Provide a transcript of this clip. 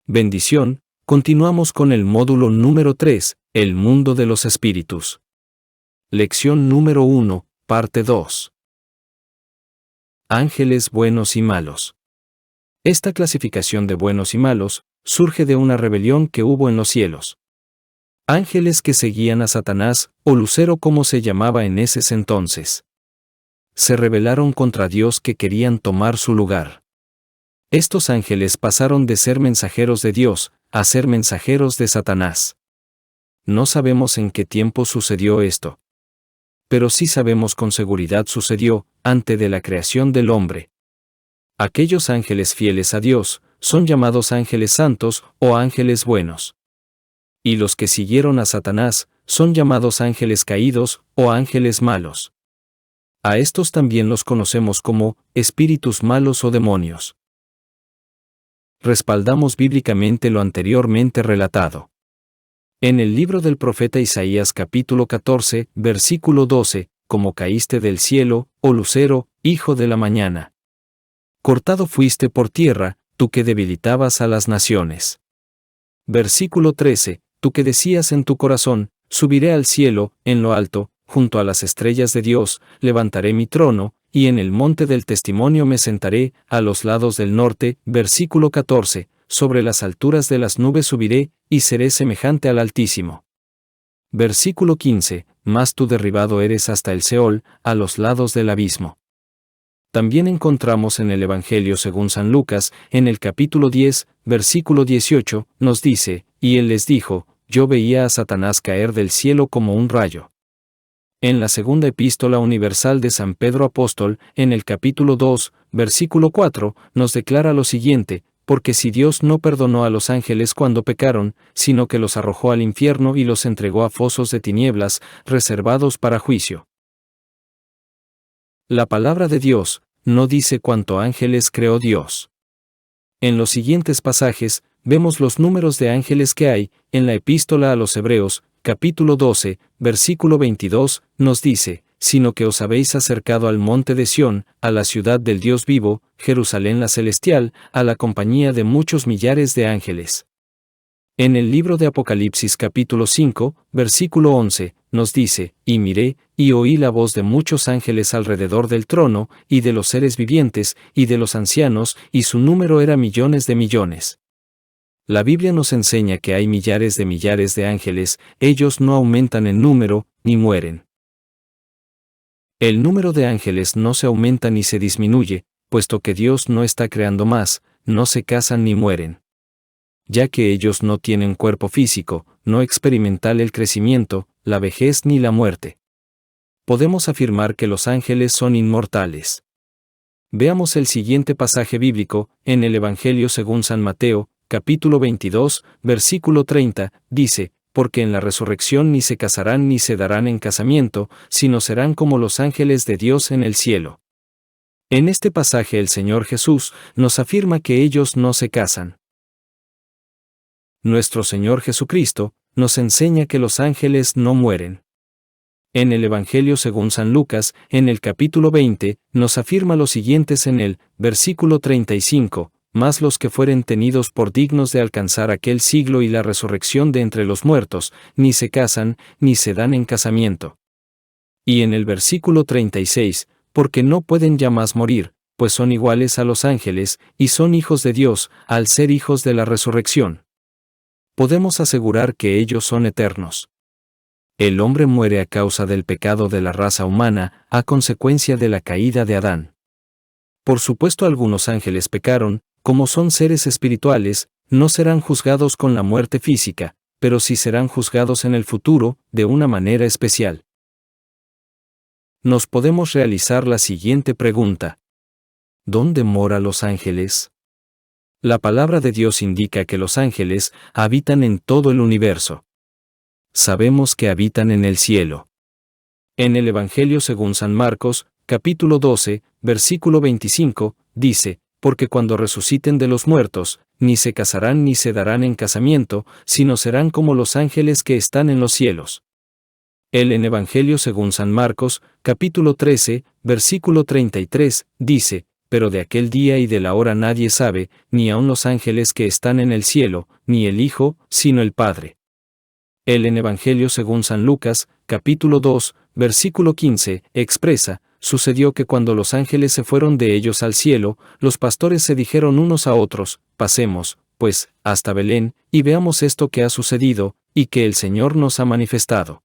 Bendición, continuamos con el módulo número 3, el mundo de los espíritus. Lección número 1, parte 2. Ángeles buenos y malos. Esta clasificación de buenos y malos surge de una rebelión que hubo en los cielos. Ángeles que seguían a Satanás, o Lucero como se llamaba en ese entonces. Se rebelaron contra Dios que querían tomar su lugar. Estos ángeles pasaron de ser mensajeros de Dios a ser mensajeros de Satanás. No sabemos en qué tiempo sucedió esto. Pero sí sabemos con seguridad sucedió antes de la creación del hombre. Aquellos ángeles fieles a Dios son llamados ángeles santos o ángeles buenos. Y los que siguieron a Satanás son llamados ángeles caídos o ángeles malos. A estos también los conocemos como espíritus malos o demonios. Respaldamos bíblicamente lo anteriormente relatado. En el libro del profeta Isaías capítulo 14, versículo 12, como caíste del cielo, oh lucero, hijo de la mañana. Cortado fuiste por tierra, tú que debilitabas a las naciones. Versículo 13, tú que decías en tu corazón, subiré al cielo, en lo alto, junto a las estrellas de Dios, levantaré mi trono, y en el monte del testimonio me sentaré, a los lados del norte. Versículo 14, sobre las alturas de las nubes subiré, y seré semejante al Altísimo. Versículo 15, mas tú derribado eres hasta el Seol, a los lados del abismo. También encontramos en el Evangelio según San Lucas, en el capítulo 10, versículo 18, nos dice, y él les dijo, yo veía a Satanás caer del cielo como un rayo. En la segunda epístola universal de San Pedro Apóstol, en el capítulo 2, versículo 4, nos declara lo siguiente, porque si Dios no perdonó a los ángeles cuando pecaron, sino que los arrojó al infierno y los entregó a fosos de tinieblas, reservados para juicio. La palabra de Dios no dice cuánto ángeles creó Dios. En los siguientes pasajes, vemos los números de ángeles que hay. En la epístola a los Hebreos, capítulo 12, versículo 22, nos dice, sino que os habéis acercado al monte de Sión, a la ciudad del Dios vivo, Jerusalén la celestial, a la compañía de muchos millares de ángeles. En el libro de Apocalipsis capítulo 5, versículo 11, nos dice, y miré, y oí la voz de muchos ángeles alrededor del trono, y de los seres vivientes, y de los ancianos, y su número era millones de millones. La Biblia nos enseña que hay millares de ángeles, ellos no aumentan en número, ni mueren. El número de ángeles no se aumenta ni se disminuye, puesto que Dios no está creando más, no se casan ni mueren. Ya que ellos no tienen cuerpo físico, no experimentan el crecimiento, la vejez ni la muerte. Podemos afirmar que los ángeles son inmortales. Veamos el siguiente pasaje bíblico, en el Evangelio según San Mateo, capítulo 22, versículo 30, dice, porque en la resurrección ni se casarán ni se darán en casamiento, sino serán como los ángeles de Dios en el cielo. En este pasaje el Señor Jesús nos afirma que ellos no se casan. Nuestro Señor Jesucristo nos enseña que los ángeles no mueren. En el Evangelio según San Lucas, en el capítulo 20, nos afirma lo siguientes en el versículo 35, mas los que fueren tenidos por dignos de alcanzar aquel siglo y la resurrección de entre los muertos, ni se casan, ni se dan en casamiento. Y en el versículo 36, porque no pueden ya más morir, pues son iguales a los ángeles, y son hijos de Dios, al ser hijos de la resurrección. Podemos asegurar que ellos son eternos. El hombre muere a causa del pecado de la raza humana, a consecuencia de la caída de Adán. Por supuesto algunos ángeles pecaron, como son seres espirituales, no serán juzgados con la muerte física, pero sí serán juzgados en el futuro, de una manera especial. Nos podemos realizar la siguiente pregunta. ¿Dónde moran los ángeles? La palabra de Dios indica que los ángeles habitan en todo el universo. Sabemos que habitan en el cielo. En el Evangelio según San Marcos, capítulo 12, versículo 25, dice, porque cuando resuciten de los muertos, ni se casarán ni se darán en casamiento, sino serán como los ángeles que están en los cielos. Él en Evangelio según San Marcos, capítulo 13, versículo 33, dice, pero de aquel día y de la hora nadie sabe, ni aun los ángeles que están en el cielo, ni el Hijo, sino el Padre. Él en Evangelio según San Lucas, capítulo 2, versículo 15, expresa: sucedió que cuando los ángeles se fueron de ellos al cielo, los pastores se dijeron unos a otros: pasemos, pues, hasta Belén, y veamos esto que ha sucedido, y que el Señor nos ha manifestado.